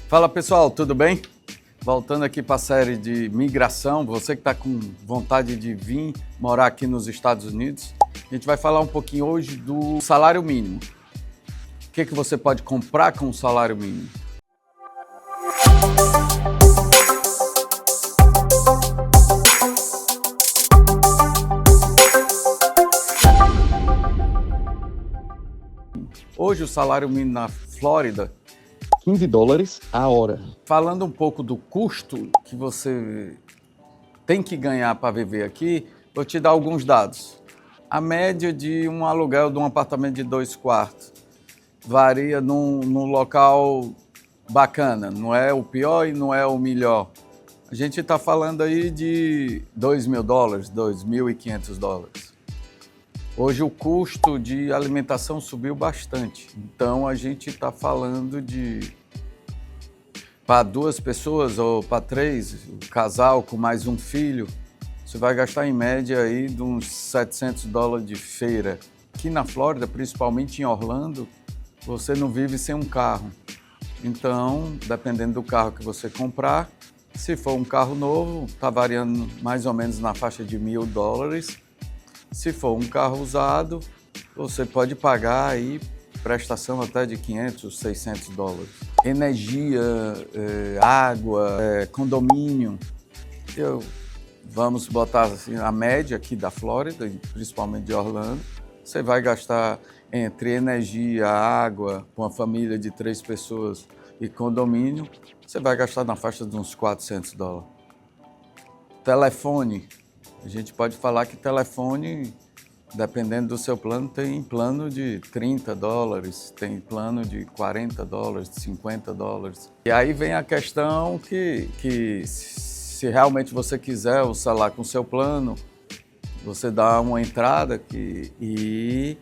Fala pessoal, tudo bem? Voltando aqui para a série de migração, você que está com vontade de vir morar aqui nos Estados Unidos, a gente vai falar um pouquinho hoje do salário mínimo. O que você pode comprar com o salário mínimo? Hoje o salário mínimo na Flórida, $15 a hora. falando um pouco do custo que você tem que ganhar para viver aqui, vou te dar alguns dados. A média de um aluguel de um apartamento de 2 quartos varia num local bacana, não é o pior e não é o melhor. A gente está falando aí de $2.000, $2.500. Hoje o custo de alimentação subiu bastante, então a gente está falando de para 2 pessoas ou para 3, o casal com mais um filho, você vai gastar em média aí de uns $700 de feira. Aqui na Flórida, principalmente em Orlando, você não vive sem um carro. Então, dependendo do carro que você comprar, se for um carro novo, está variando mais ou menos na faixa de $1.000. Se for um carro usado, você pode pagar aí prestação até de $500, $600. Energia, água, condomínio. Vamos botar assim, a média aqui da Flórida, principalmente de Orlando. Você vai gastar entre energia, água, com uma família de 3 pessoas e condomínio, você vai gastar na faixa de uns $400. Telefone. A gente pode falar que telefone, dependendo do seu plano, tem plano de $30, tem plano de $40, de $50. E aí vem a questão que se realmente você quiser o celular com o seu plano, você dá uma entrada e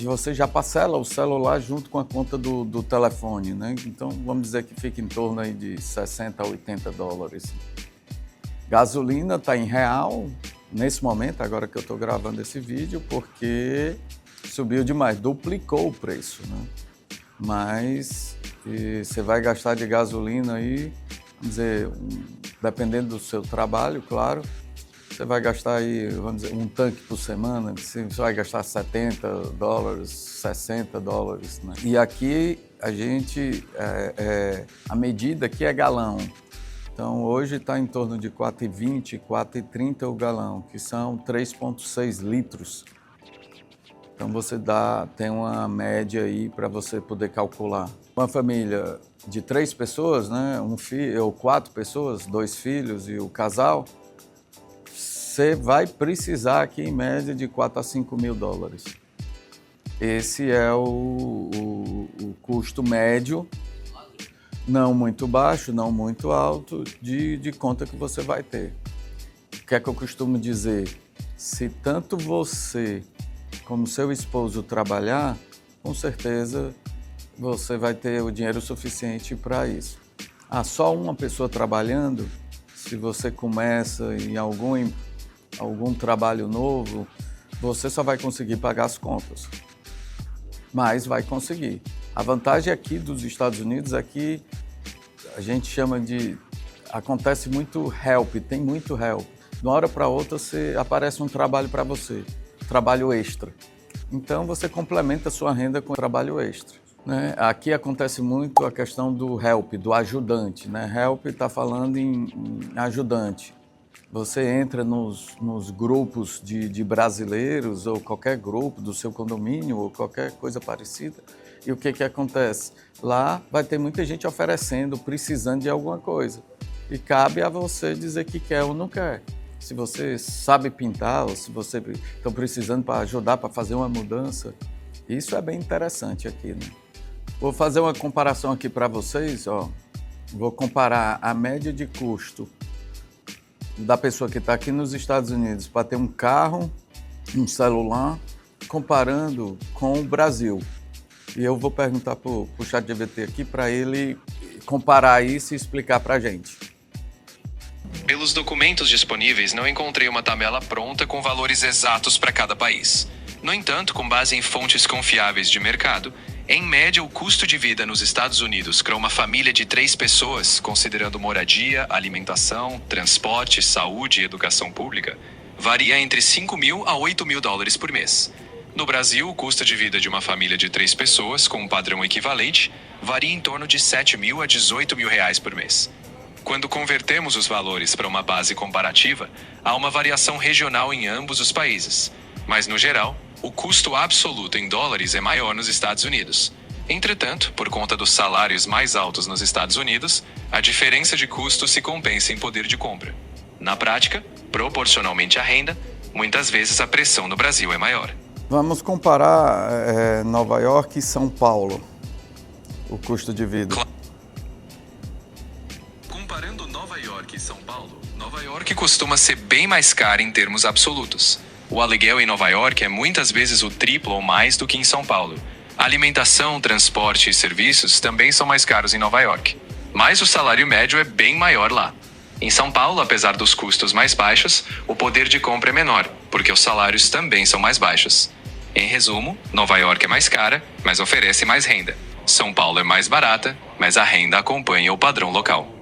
você já parcela o celular junto com a conta do telefone, né? Então, vamos dizer que fica em torno aí de $60 a $80. Gasolina está em real nesse momento, agora que eu estou gravando esse vídeo, porque subiu demais, duplicou o preço, né? Mas você vai gastar de gasolina aí, vamos dizer, dependendo do seu trabalho, claro, você vai gastar aí, vamos dizer, um tanque por semana, você vai gastar $70, $60, né? E aqui a gente, a medida aqui é galão. Então hoje está em torno de R$4,20, R$4,30 o galão, que são 3,6 litros. Então você tem uma média aí para você poder calcular. Uma família de 3 pessoas, né, um filho, ou 4 pessoas, 2 filhos e o casal, você vai precisar aqui em média de $4 a $5.000. Esse é o custo médio, não muito baixo, não muito alto, de conta que você vai ter. O que é que eu costumo dizer? Se tanto você como seu esposo trabalhar, com certeza você vai ter o dinheiro suficiente para isso. Só uma pessoa trabalhando, se você começa em algum trabalho novo, você só vai conseguir pagar as contas, mas vai conseguir. A vantagem aqui dos Estados Unidos é que a gente chama de... acontece muito help, tem muito help. De uma hora para outra aparece um trabalho para você, trabalho extra. Então você complementa a sua renda com trabalho extra, né? Aqui acontece muito a questão do help, do ajudante, né? Help está falando em ajudante. Você entra nos grupos de brasileiros ou qualquer grupo do seu condomínio ou qualquer coisa parecida. E o que acontece? Lá vai ter muita gente oferecendo, precisando de alguma coisa. E cabe a você dizer que quer ou não quer. Se você sabe pintar ou se você está precisando para ajudar para fazer uma mudança, isso é bem interessante aqui, né? Vou fazer uma comparação aqui para vocês, ó. Vou comparar a média de custo da pessoa que está aqui nos Estados Unidos para ter um carro, um celular, comparando com o Brasil. E eu vou perguntar para o ChatGPT aqui para ele comparar isso e explicar para a gente. Pelos documentos disponíveis, não encontrei uma tabela pronta com valores exatos para cada país. No entanto, com base em fontes confiáveis de mercado, Em média, o custo de vida nos Estados Unidos para uma família de 3 pessoas, considerando moradia, alimentação, transporte, saúde e educação pública, varia entre 5 mil a 8 mil dólares por mês. No Brasil, o custo de vida de uma família de 3 pessoas, com um padrão equivalente, varia em torno de 7 mil a 18 mil reais por mês. Quando convertemos os valores para uma base comparativa, há uma variação regional em ambos os países. Mas, no geral, o custo absoluto em dólares é maior nos Estados Unidos. Entretanto, por conta dos salários mais altos nos Estados Unidos, a diferença de custo se compensa em poder de compra. Na prática, proporcionalmente à renda, muitas vezes a pressão no Brasil é maior. Vamos comparar Nova York e São Paulo, o custo de vida. Comparando Nova York e São Paulo, Nova York costuma ser bem mais cara em termos absolutos. O aluguel em Nova York é muitas vezes o triplo ou mais do que em São Paulo. Alimentação, transporte e serviços também são mais caros em Nova York. Mas o salário médio é bem maior lá. Em São Paulo, apesar dos custos mais baixos, o poder de compra é menor, porque os salários também são mais baixos. Em resumo, Nova York é mais cara, mas oferece mais renda. São Paulo é mais barata, mas a renda acompanha o padrão local.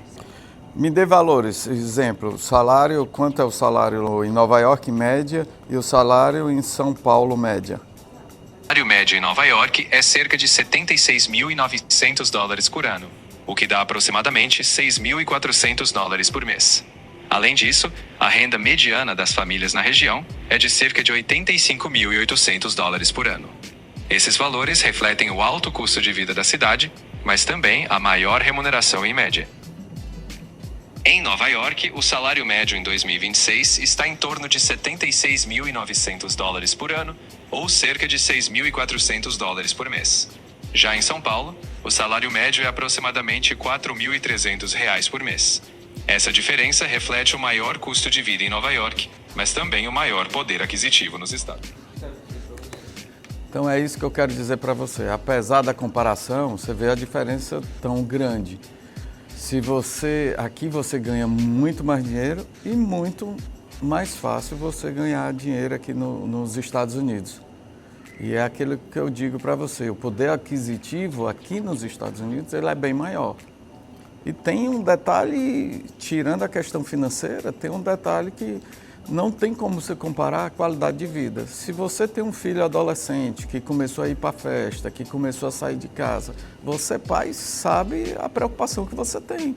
Me dê valores, exemplo, salário, quanto é o salário em Nova York média e o salário em São Paulo média? O salário médio em Nova York é cerca de 76.900 dólares por ano, o que dá aproximadamente 6.400 dólares por mês. Além disso, a renda mediana das famílias na região é de cerca de 85.800 dólares por ano. Esses valores refletem o alto custo de vida da cidade, mas também a maior remuneração em média. Em Nova York, o salário médio em 2026 está em torno de 76.900 dólares por ano, ou cerca de 6.400 dólares por mês. Já em São Paulo, o salário médio é aproximadamente 4.300 reais por mês. Essa diferença reflete o maior custo de vida em Nova York, mas também o maior poder aquisitivo nos estados. Então é isso que eu quero dizer para você. Apesar da comparação, você vê a diferença tão grande. Aqui você ganha muito mais dinheiro e muito mais fácil você ganhar dinheiro aqui nos Estados Unidos. E é aquilo que eu digo para você, o poder aquisitivo aqui nos Estados Unidos ele é bem maior. E tem um detalhe, tirando a questão financeira, tem um detalhe que não tem como você comparar a qualidade de vida. Se você tem um filho adolescente que começou a ir para a festa, que começou a sair de casa, você, pai, sabe a preocupação que você tem.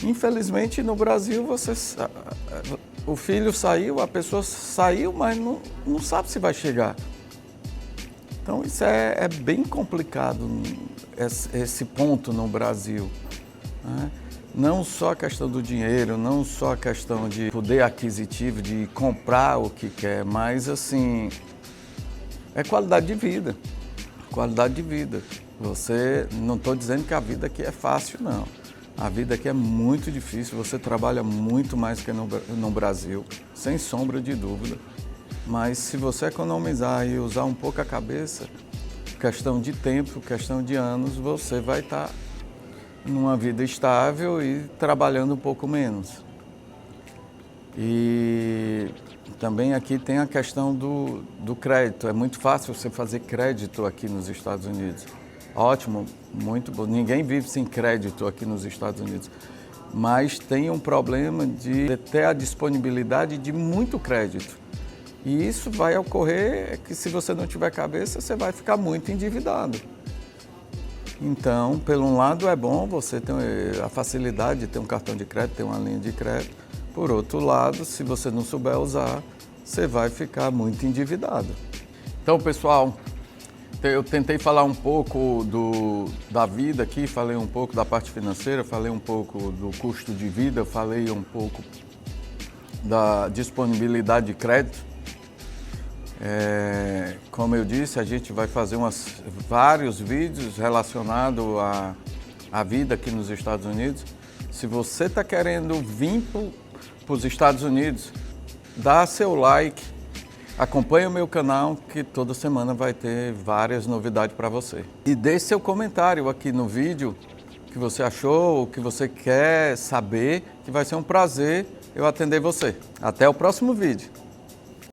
Infelizmente, no Brasil, o filho saiu, a pessoa saiu, mas não sabe se vai chegar. Então, isso é bem complicado, esse ponto no Brasil, né? Não só a questão do dinheiro, não só a questão de poder aquisitivo, de comprar o que quer, mas assim, é qualidade de vida. Qualidade de vida. Não estou dizendo que a vida aqui é fácil, não. A vida aqui é muito difícil, você trabalha muito mais que no Brasil, sem sombra de dúvida. Mas se você economizar e usar um pouco a cabeça, questão de tempo, questão de anos, você vai estar numa vida estável e trabalhando um pouco menos. E também aqui tem a questão do crédito. É muito fácil você fazer crédito aqui nos Estados Unidos. Ótimo, muito bom. Ninguém vive sem crédito aqui nos Estados Unidos. Mas tem um problema de ter a disponibilidade de muito crédito. E isso vai ocorrer que se você não tiver cabeça, você vai ficar muito endividado. Então, por um lado é bom você ter a facilidade de ter um cartão de crédito, ter uma linha de crédito. Por outro lado, se você não souber usar, você vai ficar muito endividado. Então, pessoal, eu tentei falar um pouco da vida aqui, falei um pouco da parte financeira, falei um pouco do custo de vida, falei um pouco da disponibilidade de crédito. Como eu disse, a gente vai fazer vários vídeos relacionados à vida aqui nos Estados Unidos. Se você está querendo vir para os Estados Unidos, dá seu like, acompanha o meu canal que toda semana vai ter várias novidades para você. E deixe seu comentário aqui no vídeo, o que você achou, o que você quer saber, que vai ser um prazer eu atender você. Até o próximo vídeo.